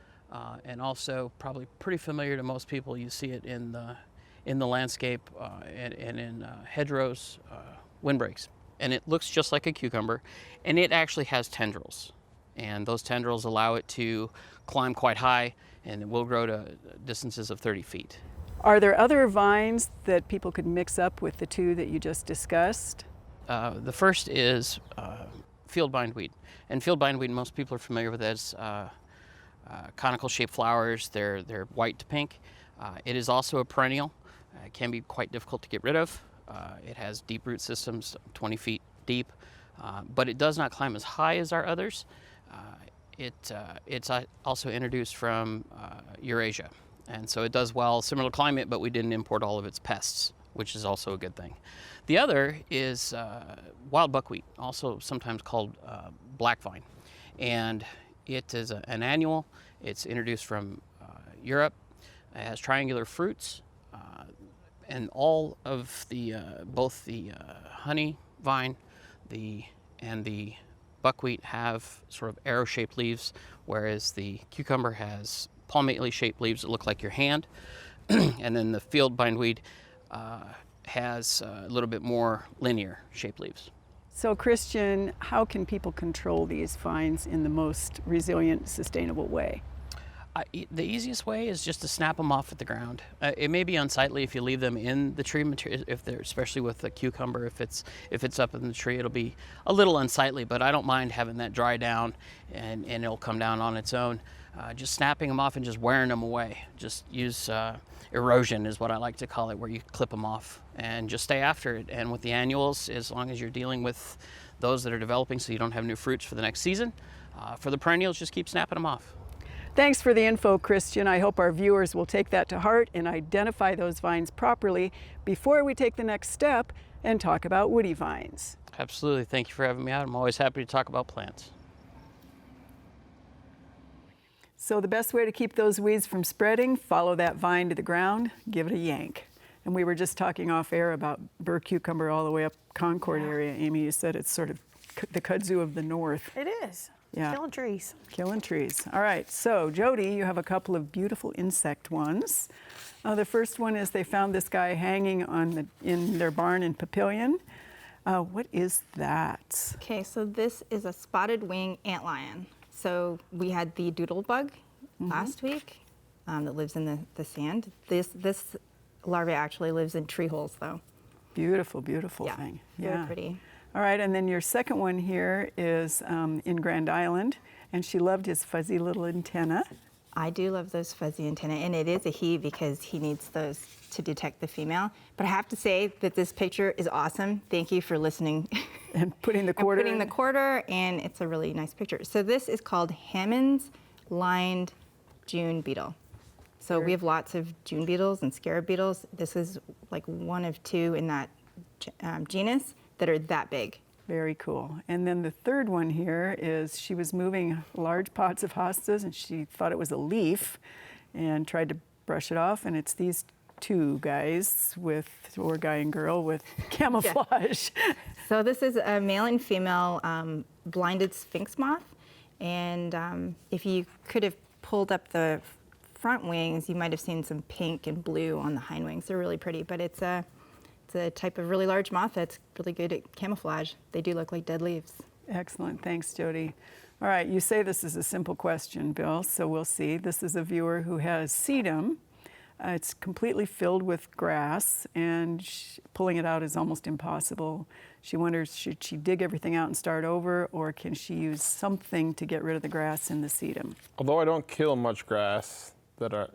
and also probably pretty familiar to most people. You see it in the landscape and in hedgerows, windbreaks. And it looks just like a cucumber, and it actually has tendrils. And those tendrils allow it to climb quite high, and it will grow to distances of 30 feet. Are there other vines that people could mix up with the two that you just discussed? The first is field bindweed. And field bindweed, most people are familiar with as conical shaped flowers. They're white to pink. It is also a perennial. It can be quite difficult to get rid of. It has deep root systems, 20 feet deep, but it does not climb as high as our others. It's also introduced from Eurasia, and so it does well, similar climate, but we didn't import all of its pests, which is also a good thing. The other is wild buckwheat, also sometimes called black vine, and it is an annual. It's introduced from Europe. It has triangular fruits, and all of the both the honey vine and the buckwheat have sort of arrow-shaped leaves, whereas the cucumber has palmate-shaped leaves that look like your hand. And then the field bindweed has a little bit more linear-shaped leaves. So Christian, how can people control these vines in the most resilient, sustainable way? The easiest way is just to snap them off at the ground. It may be unsightly if you leave them in the tree material, if they're, especially with the cucumber, if it's up in the tree, it'll be a little unsightly, but I don't mind having that dry down and it'll come down on its own. Just snapping them off and just wearing them away. Just use erosion is what I like to call it, where you clip them off and just stay after it. And with the annuals, as long as you're dealing with those that are developing so you don't have new fruits for the next season, for the perennials, just keep snapping them off. Thanks for the info, Christian. I hope our viewers will take that to heart and identify those vines properly before we take the next step and talk about woody vines. Absolutely. Thank you for having me out. I'm always happy to talk about plants. So the best way to keep those weeds from spreading, follow that vine to the ground, give it a yank. And we were just talking off air about burr cucumber all the way up Concord area. Amy, you said it's sort of the kudzu of the north. It is. Yeah. Killing trees. Killing trees. All right, so Jody, you have a couple of beautiful insect ones. The first one is they found this guy hanging in their barn in Papillion. What is that? Okay, so this is a spotted wing antlion. So we had the doodle bug last week that lives in the sand. This larvae actually lives in tree holes, though. Beautiful, beautiful Yeah, thing. very pretty. All right, and then your second one here is in Grand Island, and she loved his fuzzy little antenna. I do love those fuzzy antennae, and it is a he because he needs those to detect the female. But I have to say that this picture is awesome. Thank you for listening. And putting the quarter putting the quarter, and it's a really nice picture. So this is called Hammond's lined June beetle. So we have lots of June beetles and scarab beetles. This is like one of two in that genus that are that big. Very cool. And then the third one here is she was moving large pots of hostas and she thought it was a leaf and tried to brush it off, and it's these two guys or guy and girl with camouflage. Yeah. So this is a male and female blinded sphinx moth, and if you could have pulled up the front wings, you might have seen some pink and blue on the hind wings. They're really pretty, but it's a type of really large moth that's really good at camouflage. They do look like dead leaves. Excellent. Thanks, Jody. All right, you say this is a simple question, Bill, so we'll see. This is a viewer who has sedum. It's completely filled with grass, and pulling it out is almost impossible. She wonders, should she dig everything out and start over, or can she use something to get rid of the grass in the sedum? Although I don't kill much grass that are,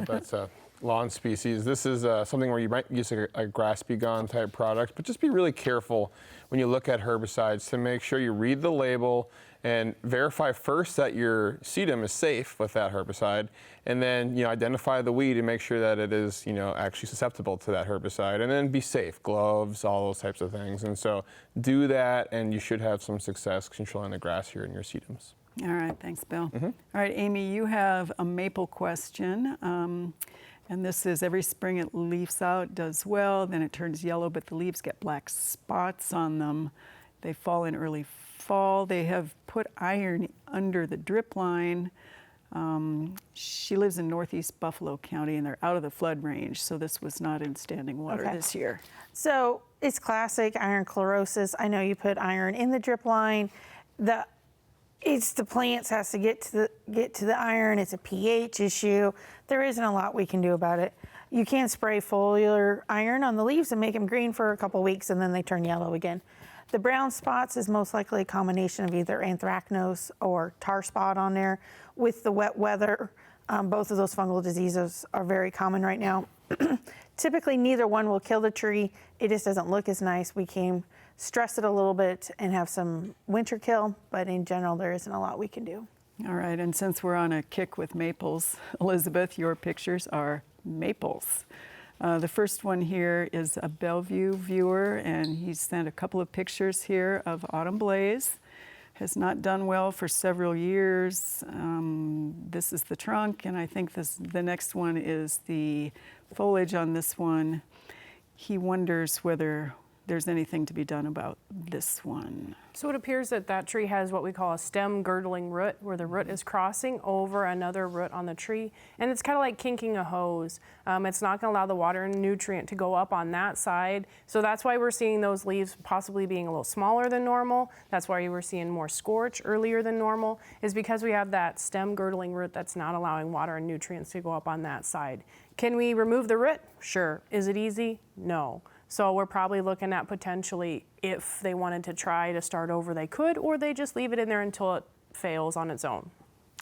that's a lawn species. This is something where you might use a grass be gone type product, but just be really careful when you look at herbicides to make sure you read the label and verify first that your sedum is safe with that herbicide, and then identify the weed and make sure that it is actually susceptible to that herbicide, and then be safe, gloves, all those types of things. And so do that, and you should have some success controlling the grass here in your sedums. All right, thanks, Bill. All right, Amy, you have a maple question. And this is every spring it leaves out, does well, then it turns yellow, but the leaves get black spots on them. They fall in early fall. They have put iron under the drip line. She lives in northeast Buffalo County, and they're out of the flood range, so this was not in standing water this year. So it's classic iron chlorosis. I know you put iron in the drip line. The plants has to get to the iron. It's a pH issue. There isn't a lot we can do about it. You can spray foliar iron on the leaves and make them green for a couple weeks, and then they turn yellow again. The brown spots is most likely a combination of either anthracnose or tar spot on there. With the wet weather, both of those fungal diseases are very common right now. Typically, neither one will kill the tree. It just doesn't look as nice. We can stress it a little bit and have some winter kill, but in general, there isn't a lot we can do. All right, and since we're on a kick with maples, Elizabeth, your pictures are maples. The first one here is a Bellevue viewer, and he sent a couple of pictures here of autumn blaze. Has not done well for several years. This is the trunk, and I think the next one is the foliage on this one. He wonders whether there's anything to be done about this one. So it appears that that tree has what we call a stem girdling root, where the root is crossing over another root on the tree, and it's kind of like kinking a hose. It's not going to allow the water and nutrient to go up on that side, so that's why we're seeing those leaves possibly being a little smaller than normal. That's why we're seeing more scorch earlier than normal, is because we have that stem girdling root that's not allowing water and nutrients to go up on that side. Can we remove the root? Sure. Is it easy? No. So we're probably looking at potentially, if they wanted to try to start over, they could, or they just leave it in there until it fails on its own.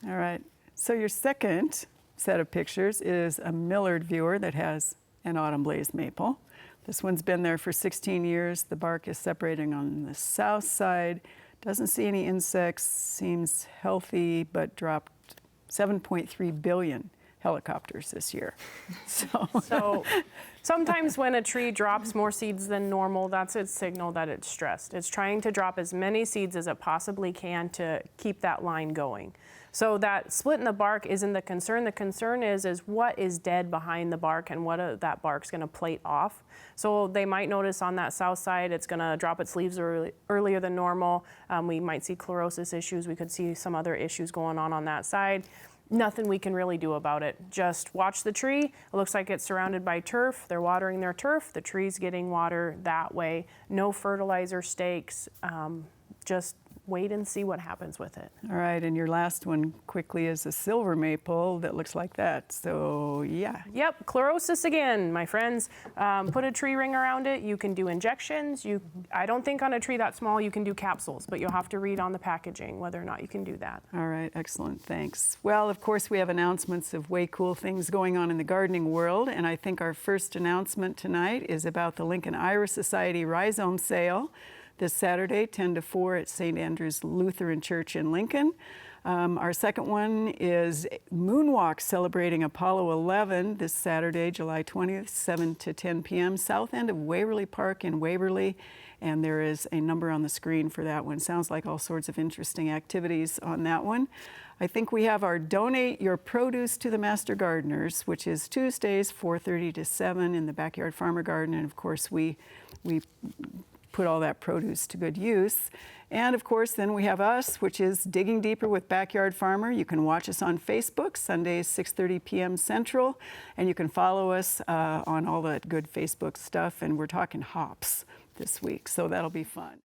All right, so your second set of pictures is a Millard viewer that has an autumn blaze maple. This one's been there for 16 years. The bark is separating on the south side. Doesn't see any insects, seems healthy, but dropped 7.3 billion helicopters this year. So sometimes when a tree drops more seeds than normal, that's its signal that it's stressed. It's trying to drop as many seeds as it possibly can to keep that line going. So that split in the bark isn't the concern. The concern is what is dead behind the bark and what that bark's going to plate off. So they might notice on that south side it's going to drop its leaves earlier than normal. We might see chlorosis issues. We could see some other issues going on that side. Nothing we can really do about it. Just watch the tree. It looks like it's surrounded by turf. They're watering their turf. The tree's getting water that way. No fertilizer stakes. Just wait and see what happens with it. All right, and your last one quickly is a silver maple that looks like that. So yeah. Yep, chlorosis again, my friends. Put a tree ring around it. You can do injections. I don't think on a tree that small you can do capsules, but you'll have to read on the packaging whether or not you can do that. All right, excellent, thanks. Well, of course, we have announcements of way cool things going on in the gardening world, and I think our first announcement tonight is about the Lincoln Iris Society Rhizome Sale this Saturday, 10 to 4 at St. Andrew's Lutheran Church in Lincoln. Our second one is Moonwalk celebrating Apollo 11 this Saturday, July 20th, 7 to 10 p.m., south end of Waverly Park in Waverly. And there is a number on the screen for that one. Sounds like all sorts of interesting activities on that one. I think we have our Donate Your Produce to the Master Gardeners, which is Tuesdays, 4:30 to 7 in the Backyard Farmer Garden. And of course, we put all that produce to good use. And of course, then we have us, which is Digging Deeper with Backyard Farmer. You can watch us on Facebook, Sundays, 6:30 p.m. Central, and you can follow us on all that good Facebook stuff. And we're talking hops this week, so that'll be fun.